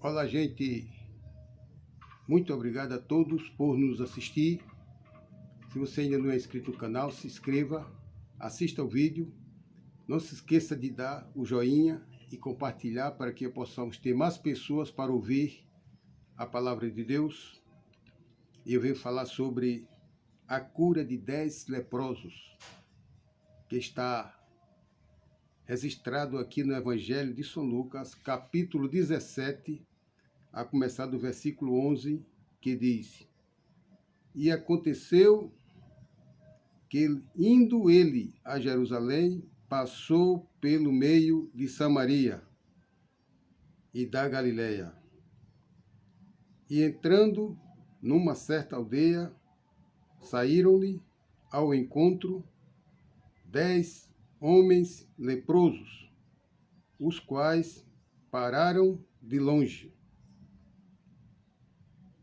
Olá, gente. Muito obrigado a todos por nos assistir. Se você ainda não é inscrito no canal, se inscreva, assista o vídeo. Não se esqueça de dar o joinha e compartilhar para que possamos ter mais pessoas para ouvir a palavra de Deus. E eu venho falar sobre a cura de 10 leprosos, que está registrado aqui no Evangelho de São Lucas, capítulo 17, a começar do versículo 11, que diz: E aconteceu que, indo ele a Jerusalém, passou pelo meio de Samaria e da Galileia. E entrando numa certa aldeia, saíram-lhe ao encontro 10 homens leprosos, os quais pararam de longe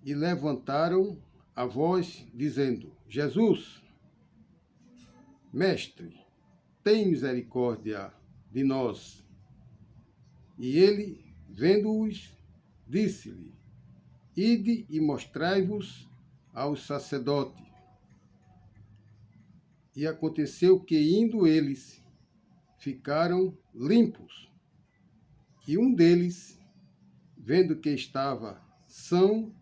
e levantaram a voz, dizendo: Jesus, Mestre, tem misericórdia de nós. E ele, vendo-os, disse-lhe: Ide e mostrai-vos aos sacerdotes. E aconteceu que, indo eles, ficaram limpos. E um deles, vendo que estava são,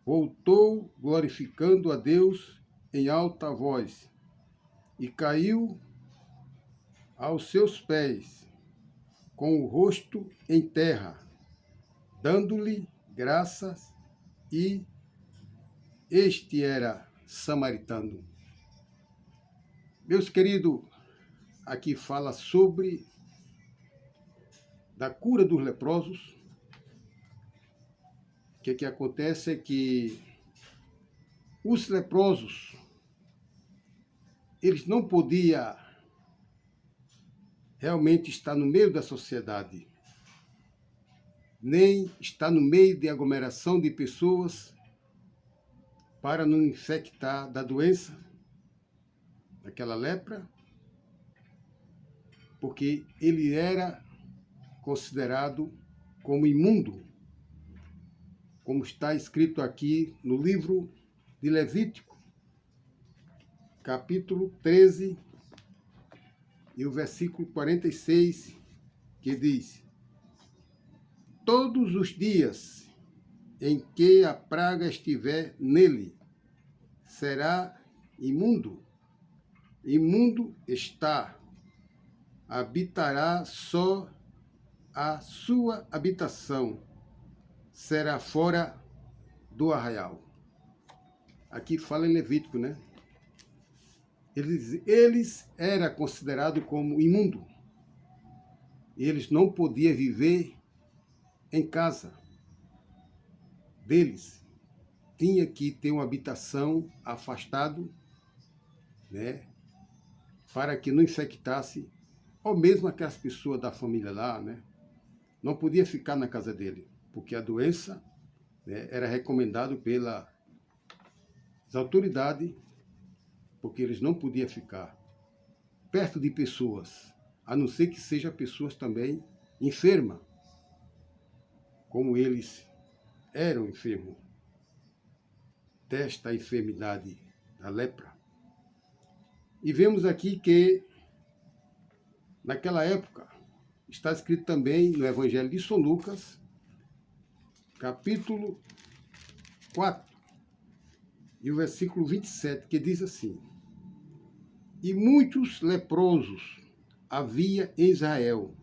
voltou glorificando a Deus em alta voz, e caiu aos seus pés, com o rosto em terra, dando-lhe graças, e este era samaritano. Meus queridos, aqui fala sobre da cura dos leprosos. O que acontece é que os leprosos, eles não podiam realmente estar no meio da sociedade, nem estar no meio de aglomeração de pessoas para não infectar da doença, daquela lepra, porque ele era considerado como imundo, como está escrito aqui no livro de Levítico, capítulo 13, e o versículo 46, que diz: Todos os dias em que a praga estiver nele, será imundo. Imundo está, habitará só a sua habitação, será fora do arraial. Aqui fala em Levítico, né? Eles eram considerados como imundo. Eles não podiam viver em casa deles. Tinha que ter uma habitação afastado, né? Para que não infectasse, ou mesmo aquelas pessoas da família lá, né? Não podia ficar na casa dele, porque a doença, né, era recomendado pelas autoridades, porque eles não podiam ficar perto de pessoas, a não ser que sejam pessoas também enfermas, como eles eram enfermos desta enfermidade da lepra. E vemos aqui que, naquela época, está escrito também no Evangelho de São Lucas, capítulo 4, e o versículo 27, que diz assim: E muitos leprosos havia em Israel,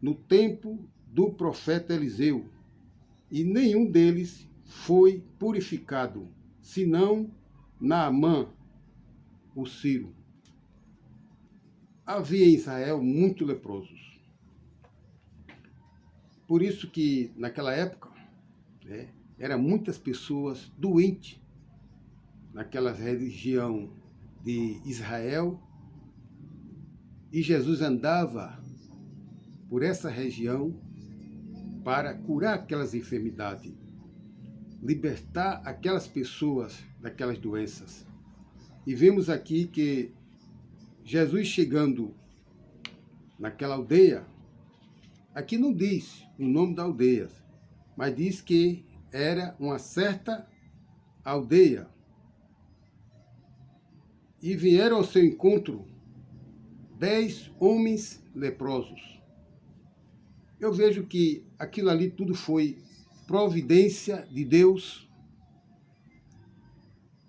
no tempo do profeta Eliseu, e nenhum deles foi purificado, senão Naamã, o sírio. Havia em Israel muitos leprosos. Por isso que, naquela época, né, eram muitas pessoas doentes naquela região de Israel, e Jesus andava por essa região para curar aquelas enfermidades, libertar aquelas pessoas daquelas doenças. E vemos aqui que Jesus, chegando naquela aldeia, aqui não diz o nome da aldeia, mas diz que era uma certa aldeia. E vieram ao seu encontro 10 homens leprosos. Eu vejo que aquilo ali tudo foi providência de Deus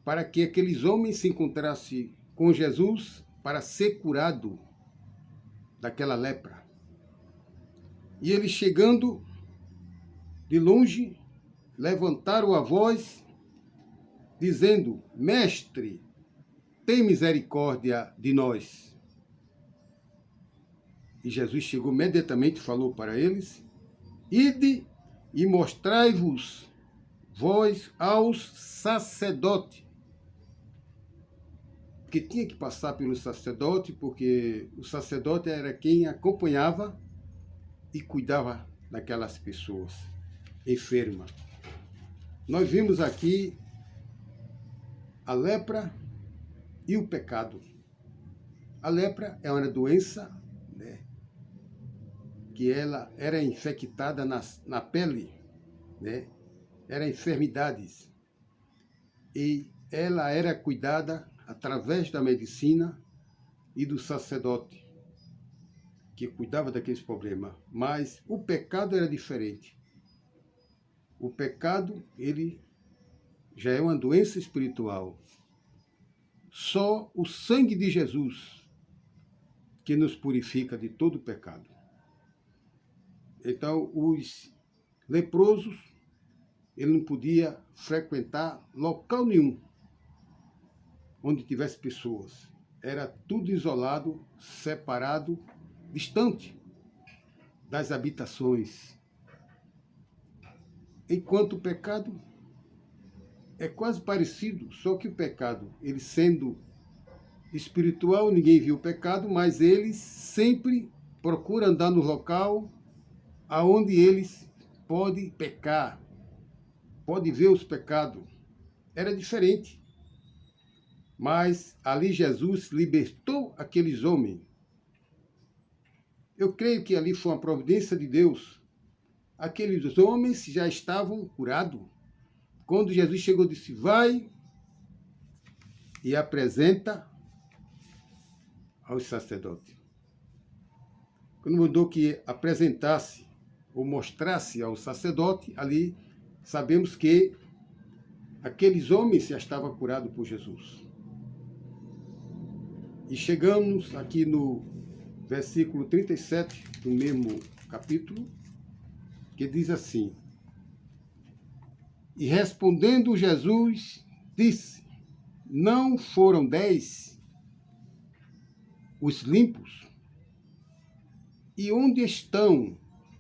para que aqueles homens se encontrassem com Jesus para ser curado daquela lepra. E eles chegando de longe, levantaram a voz, dizendo: Mestre, tem misericórdia de nós. E Jesus chegou imediatamente e falou para eles: Ide e mostrai-vos vós aos sacerdotes. Porque tinha que passar pelo sacerdote, porque o sacerdote era quem acompanhava e cuidava daquelas pessoas enfermas. Nós vimos aqui a lepra e o pecado. A lepra é uma doença, né, que ela era infectada na pele, né, era enfermidades. E ela era cuidada através da medicina e do sacerdote, que cuidava daqueles problemas. Mas o pecado era diferente. O pecado, ele já é uma doença espiritual. Só o sangue de Jesus que nos purifica de todo o pecado. Então, os leprosos, ele não podia frequentar local nenhum onde tivesse pessoas. Era tudo isolado, separado, distante das habitações. Enquanto o pecado é quase parecido, só que o pecado, ele sendo espiritual, ninguém viu o pecado, mas eles sempre procuram andar no local aonde eles podem pecar, podem ver os pecados. Era diferente. Mas ali Jesus libertou aqueles homens. Eu creio que ali foi uma providência de Deus. Aqueles homens já estavam curados. Quando Jesus chegou, disse: vai e apresenta aos sacerdotes. Quando mandou que apresentasse ou mostrasse ao sacerdote, ali sabemos que aqueles homens já estavam curados por Jesus. E chegamos aqui no versículo 37 do mesmo capítulo, que diz assim: E respondendo Jesus, disse: Não foram 10 os limpos? E onde estão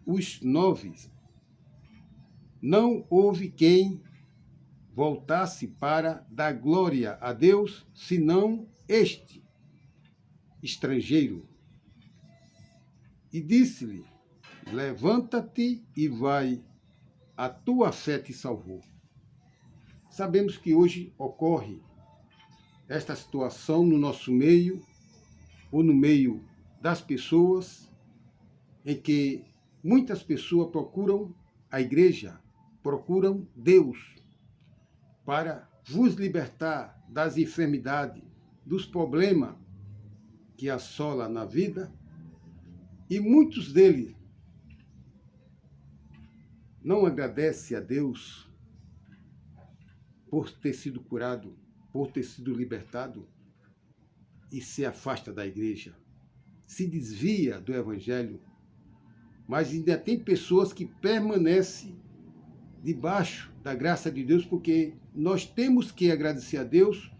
os 9? Não houve quem voltasse para dar glória a Deus, senão este estrangeiro. E disse-lhe: Levanta-te e vai, a tua fé te salvou. Sabemos que hoje ocorre esta situação no nosso meio, ou no meio das pessoas, em que muitas pessoas procuram a igreja, procuram Deus, para vos libertar das enfermidades, dos problemas que assola na vida, e muitos deles não agradecem a Deus por ter sido curado, por ter sido libertado, e se afasta da igreja, se desvia do evangelho. Mas ainda tem pessoas que permanecem debaixo da graça de Deus, porque nós temos que agradecer a Deus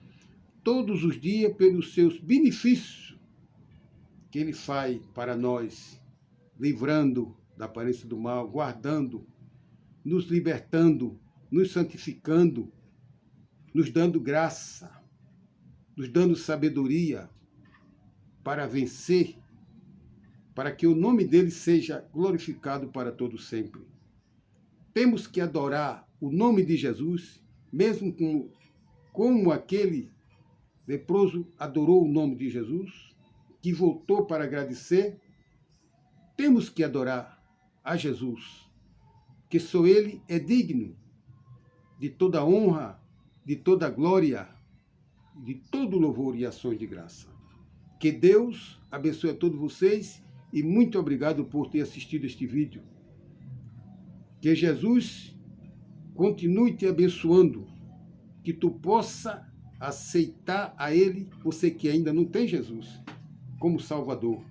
todos os dias pelos seus benefícios que Ele faz para nós, livrando da aparência do mal, guardando, nos libertando, nos santificando, nos dando graça, nos dando sabedoria para vencer, para que o nome dele seja glorificado para todo sempre. Temos que adorar o nome de Jesus, mesmo como aquele leproso adorou o nome de Jesus, que voltou para agradecer. Temos que adorar a Jesus, que só Ele é digno de toda honra, de toda glória, de todo louvor e ações de graça. Que Deus abençoe a todos vocês e muito obrigado por ter assistido este vídeo. Que Jesus continue te abençoando, que tu possa aceitar a Ele, você que ainda não tem Jesus como Salvador,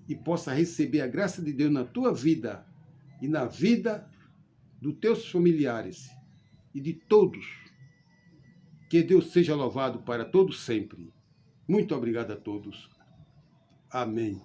e possa receber a graça de Deus na tua vida e na vida dos teus familiares e de todos. Que Deus seja louvado para todos sempre. Muito obrigado a todos. Amém.